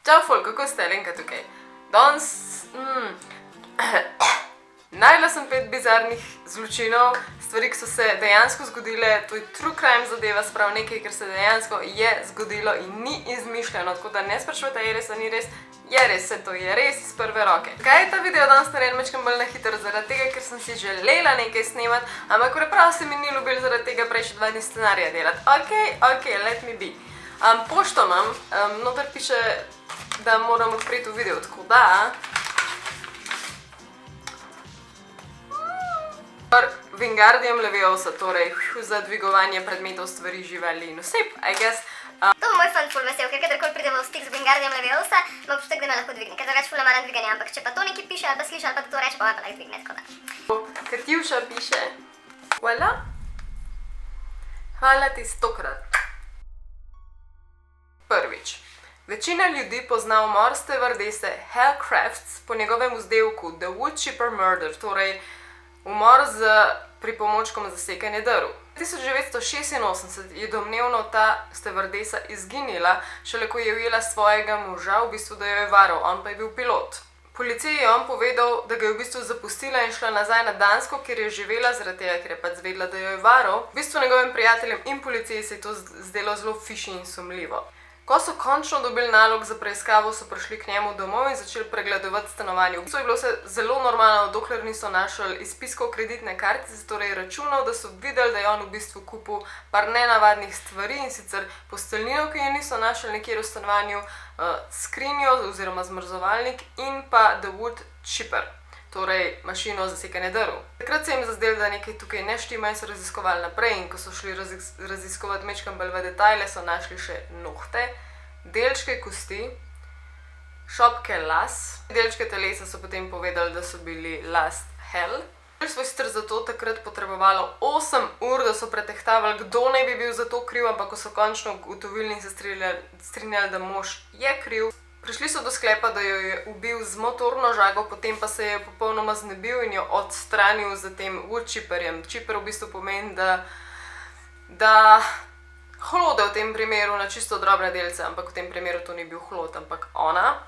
Čau, fol, kako ste, Lenka tukaj? Danes našla sem 5 bizarnih zločinov, stvari, ki so se dejansko zgodile, to je true crime zadeva, sprav nekaj, ker se dejansko je zgodilo in ni izmišljeno, tako da ne sprašujete, je res ali ni res, je res, se to je res iz prve roke. Kaj je ta video danes naredil mečkam bolj na hitro? Zaradi tega, ker sem si želela nekaj snemati, ampak preprav se mi ni ljubilo zaradi tega prej še 2 dni scenarija delati. Ok, let me be. Pošto imam, noter piše, da moram odpreti v video, tako da Wingardium Leviosa, torej za dvigovanje predmetov, stvari, živali in oseb, I guess. To bo moj fun ful vesel, ker kadarkoli pridemo v stik z Wingardium Leviosa, ima občutek, da me lahko dvigne, ker drugače ful ne maram dviganja, ampak če pa to nekaj piše ali pa sliši ali pa to reče, pa me pa lahko dvigne, tako da. Katjuša piše, voilà. Hvala ti 100-krat. Prvič. Večina ljudi pozna umor stevardese Hal Crafts po njegovem vzdevku The Woodchipper Murder, torej umor z pripomočkom za sekanje drv. 1986 je domnevno ta stevardesa izginila, šele ko je ujela svojega moža, v bistvu da jo je varal, on pa je bil pilot. Policiji je on povedal, da ga je v bistvu zapustila in šla nazaj na Dansko, kjer je živela, zaradi tega, ker je pač zvedela, da jo je varal. V bistvu njegovim prijateljem in policiji se je to zdelo zelo fishy in sumljivo. Ko so končno dobili nalog za preiskavo, so prišli k njemu domov in začeli pregledovati stanovanje. V bistvu je bilo vse zelo normalno, dokler niso našli izpiskov kreditne kartice, torej računov, da so videli, da je on v bistvu kupil par nenavadnih stvari, in sicer posteljnino, ki jo niso našli nekjer v stanovanju, skrinjo oziroma zmrzovalnik in pa The Wood Chipper, torej mašino za sekanje drv. Takrat se jim zazdelo, da nekaj tukaj ne štima in so raziskovali naprej, in ko so šli raziskovati mečkam bolj v detajle, so našli še nohte, delčke kosti, šopke las. Delčke telesa so potem povedali, da so bili last Hal. So sicer zato takrat potrebovalo 8 ur, da so pretehtavali, kdo naj bi bil za to kriv, ampak ko so končno ugotovili in se strinjali, da mož je kriv, prišli so do sklepa, da jo je ubil z motorno žago, potem pa se je popolnoma znebil in jo odstranil za tem woodchipperjem. Chipper v bistvu pomeni, da hlode v tem primeru na čisto drobne delce, ampak v tem primeru to ni bil hlod, ampak ona.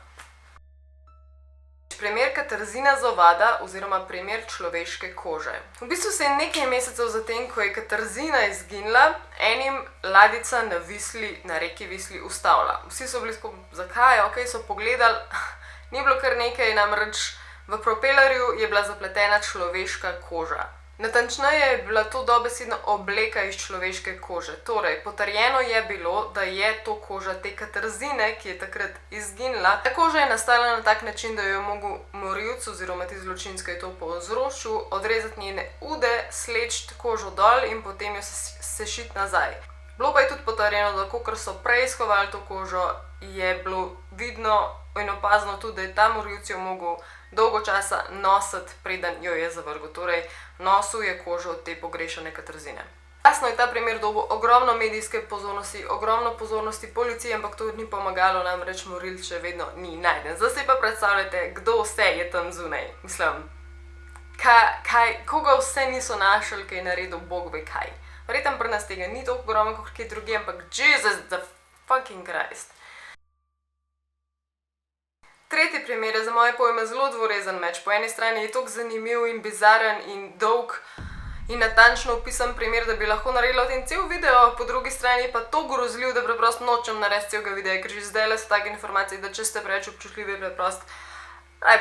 Primer Katarzina Zovada oziroma primer človeške kože. V bistvu se je nekaj mesecev zatem, ko je Katarzina izginila, enim ladjica na reki Visli ustavila. Vsi so bili skupaj, zakaj? Ok, so pogledali, ni bilo kar nekaj, namreč v propelerju je bila zapletena človeška koža. Natančneje je bila to dobesedno obleka iz človeške kože. Torej, potrjeno je bilo, da je to koža te Katarzine, ki je takrat izginila. Ta koža je nastala na tak način, da jo je mogel morilec oziroma ti zločinec, ki je to povzročil, odrezati njene ude, sleči kožo dol in potem jo sešiti nazaj. Bilo pa je tudi potrjeno, da kakor so preiskovali to kožo, je bilo vidno in opazno tudi, da je ta morilec jo mogel dolgo časa nositi, preden jo je zavrgel. Torej, nosil je kožo te pogrešane Katarzine. Jasno je ta primer dobil ogromno medijske pozornosti, ogromno pozornosti policije, ampak to ni pomagalo, namreč morilec še vedno ni najden. Zdaj si pa predstavljate, kdo vse je tam zunaj. Mislim, koga vse niso našli, kaj je naredil Bog ve kaj. Verjetno pri nas tega ni toliko ogromno, kot kaj drugi, ampak Jesus the fucking Christ. Tretji primer je za moje pojme zelo dvorezen meč. Po eni strani je toliko zanimiv in bizaren in dolg in natančno opisan primer, da bi lahko naredila o tem cel video, po drugi strani pa to grozljiv, da preprosto nočem narediti celega videa, ker že zdaj so take informacije, da če ste preveč občutljivi, preprosto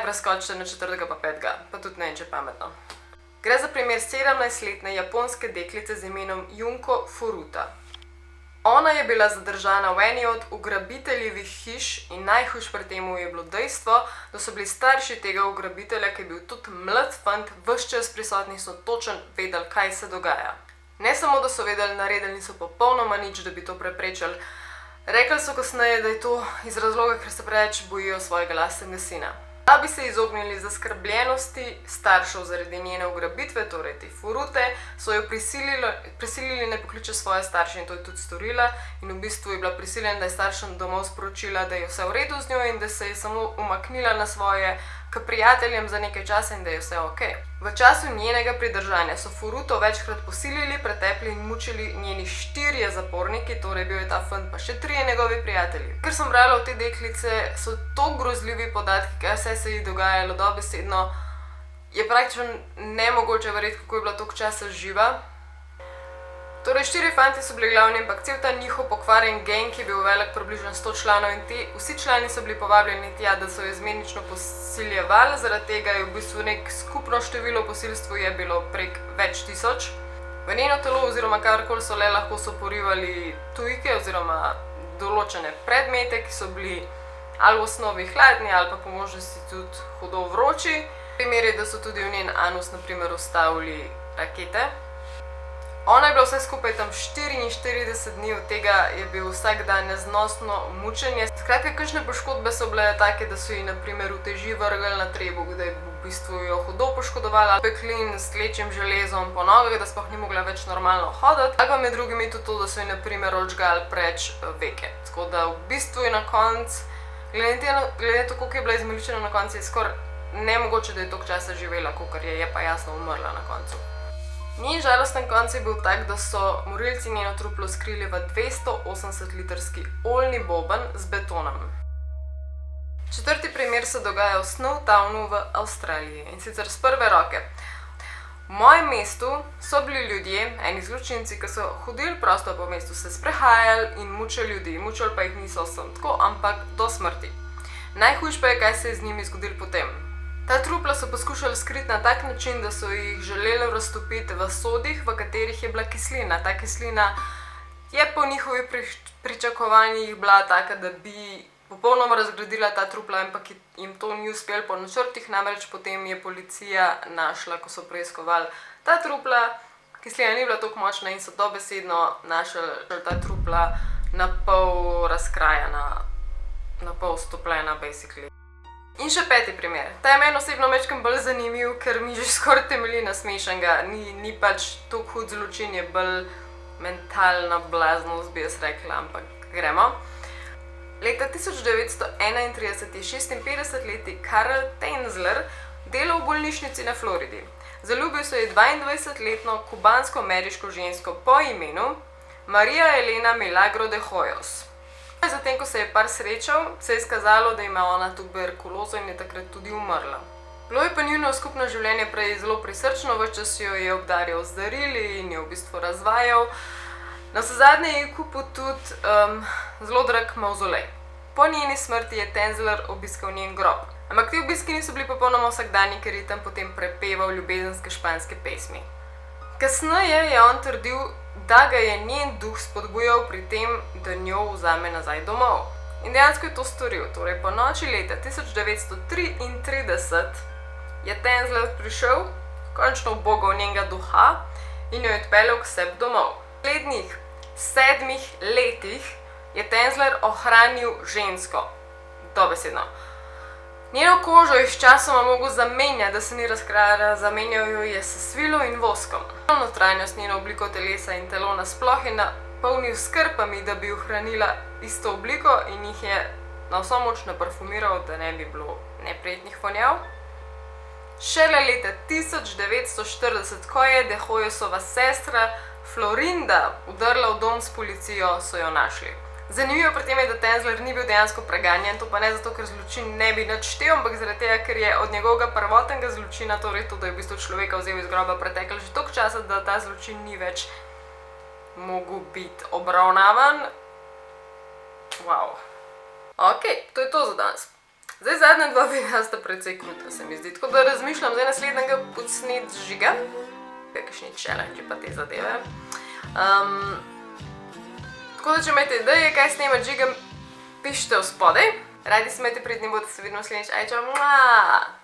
preskočite na 4. pa 5. pa tudi ne, če pametno. Gre za primer 17-letne japonske deklice z imenom Junko Furuta. Ona je bila zadržana v eni od ugrabiteljevih hiš in najhujš pri temu je bilo dejstvo, da so bili starši tega ugrabitelja, ki je bil tudi mlad fant, ves čas prisotni, so točno vedeli, kaj se dogaja. Ne samo, da so vedeli, naredili niso popolnoma nič, da bi to preprečili. Rekli so kasneje, da je to iz razloga, ker se preveč bojijo svojega lastnega sina. Da bi se izognili zaskrbljenosti staršev zaradi njene ugrabitve, torej te Furute, so jo prisilili naj pokliče svoje starše in to je tudi storila in v bistvu je bila prisiljena, da je staršem domov sporočila, da je vse v redu z njo in da se je samo umaknila na svoje k prijateljem za nekaj časa in da je vse ok. V času njenega pridržanja so Furuto večkrat posilili, pretepli in mučili njeni 4 zaporniki, torej bil je ta fant pa še 3 njegovi prijatelji. Ker sem brala v te deklice, so to grozljivi podatki, kaj vse se ji dogajalo dobesedno, je praktično nemogoče verjeti, kako je bila toliko časa živa. Torej, 4 fanti so bili glavni, ampak cel ta njihov pokvarjen gang je bil velik približno 100 članov in vsi člani so bili povabljeni tja, da so jo izmenično posiljevali, zaradi tega je v bistvu skupno število posilstv je bilo prek več tisoč. V njeno telo oziroma karkoli so le lahko so porivali tujke oziroma določene predmete, ki so bili ali v osnovi hladni ali pa po možnosti tudi hudo vroči. Primer je, da so tudi v njen anus na primer ustavili rakete. Ona je bila vse skupaj tam 44 dni, od tega je bil vsak dan neznosno mučenje. Skratka, kakšne poškodbe so bile take, da so ji na primer uteži vrgli na trebuh, da je v bistvu jo hudo poškodovala, peklin s tlečim železom po nogah, da sploh ni mogla več normalno hoditi. Ali pa med drugimi tudi to, da so ji na primer odžgali preč veke. Tako da v bistvu je na koncu, glede na to, koliko je bila izmaličena na koncu, je skoraj nemogoče, da je toliko časa živela, kakor je pa jasno umrla na koncu. Njen žalosten konec je bil tak, da so morilci njeno truplo skrili v 280-litrski oljni boben z betonom. 4. primer se dogaja v Snowtownu v Avstraliji in sicer z prve roke. V mojem mestu so bili ljudje, eni zločinci, ki so hodili prosto po mestu, se sprehajali in mučili ljudi. Mučili pa jih niso samo tako, ampak do smrti. Najhujše pa je, kaj se je z njimi zgodilo potem. Ta trupla so poskušali skriti na tak način, da so jih želeli raztopiti v sodih, v katerih je bila kislina. Ta kislina je po njihovih pričakovanjih bila taka, da bi popolnoma razgradila ta trupla, ampak jim to ni uspelo po načrtih, namreč potem je policija našla, ko so preiskovali ta trupla, kislina ni bila toliko močna in so dobesedno našli ta trupla na pol razkrajana, na pol stopljena, basically. In še 5. primer. Ta je meni osebno majčkeno bolj zanimiv, ker mi že skoraj temelji na smešnega. Ni pač toliko hud zločin, je bolj mentalna blaznost, bi jaz rekla, ampak gremo. Leta 1931 je 56-letni Karl Tenzler delal v bolnišnici na Floridi. Zaljubil se je 22-letno kubansko-ameriško žensko po imenu Maria Elena Milagro de Hoyos. Zatem, ko se je par srečal, se je izkazalo, da ima ona tuberkulozo in je takrat tudi umrla. Bilo je pa njuno skupno življenje prej zelo prisrčno, ves čas jo je obdarjal z darili in jo v bistvu razvajal. Navsezadnje je kupil tudi zelo drag mavzolej. Po njeni smrti je Tenzler obiskal njen grob. Ampak ti obiski niso bili popolnoma vsakdanji, ker je tam potem prepeval ljubezenske španske pesmi. Kasneje je on trdil, da ga je njen duh spodbujal pri tem, da njo vzame nazaj domov. In dejansko je to storil. Torej, po noči leta 1933 je Tenzler prišel, končno ubogal njenega duha in jo je odpeljal k sebi domov. V naslednjih 7 letih je Tenzler ohranil žensko. Dobesedno. Njeno kožo je sčasoma mogel zamenjati, da se ni razkrajala, zamenjal jo je s svilo in voskom. Notranjost, njeno obliko telesa in telo nasploh je napolnil s krpami, da bi ohranila isto obliko in jih je na vso moč naparfumiral, da ne bi bilo neprijetnih vonjav. Šele leta 1940, ko je de Hoyosova sestra Florinda vdrla v dom s policijo, so jo našli. Zanimivo pri tem je, da Tenzler ni bil dejansko preganjen, to pa ne zato, ker zločin ne bi nič štel, ampak zaradi tega, ker je od njegovega prvotnega zločina, torej to, da je v bistvu človeka vzel iz groba, preteklo že toliko časa, da ta zločin ni več mogel biti obravnavan. Wow. Ok, to je to za danes. Zdaj zadnja 2 videa sta precej kruta, se mi zdi, tako da razmišljam zdaj naslednjega posnet žiga. Kakšni challenge pa te zadeve. Tako da, če imate ideje, kaj snemati žigam, pišite v spodaj. Radi se imejte pridni, bodo se vidimo naslednjič. Aj, čau!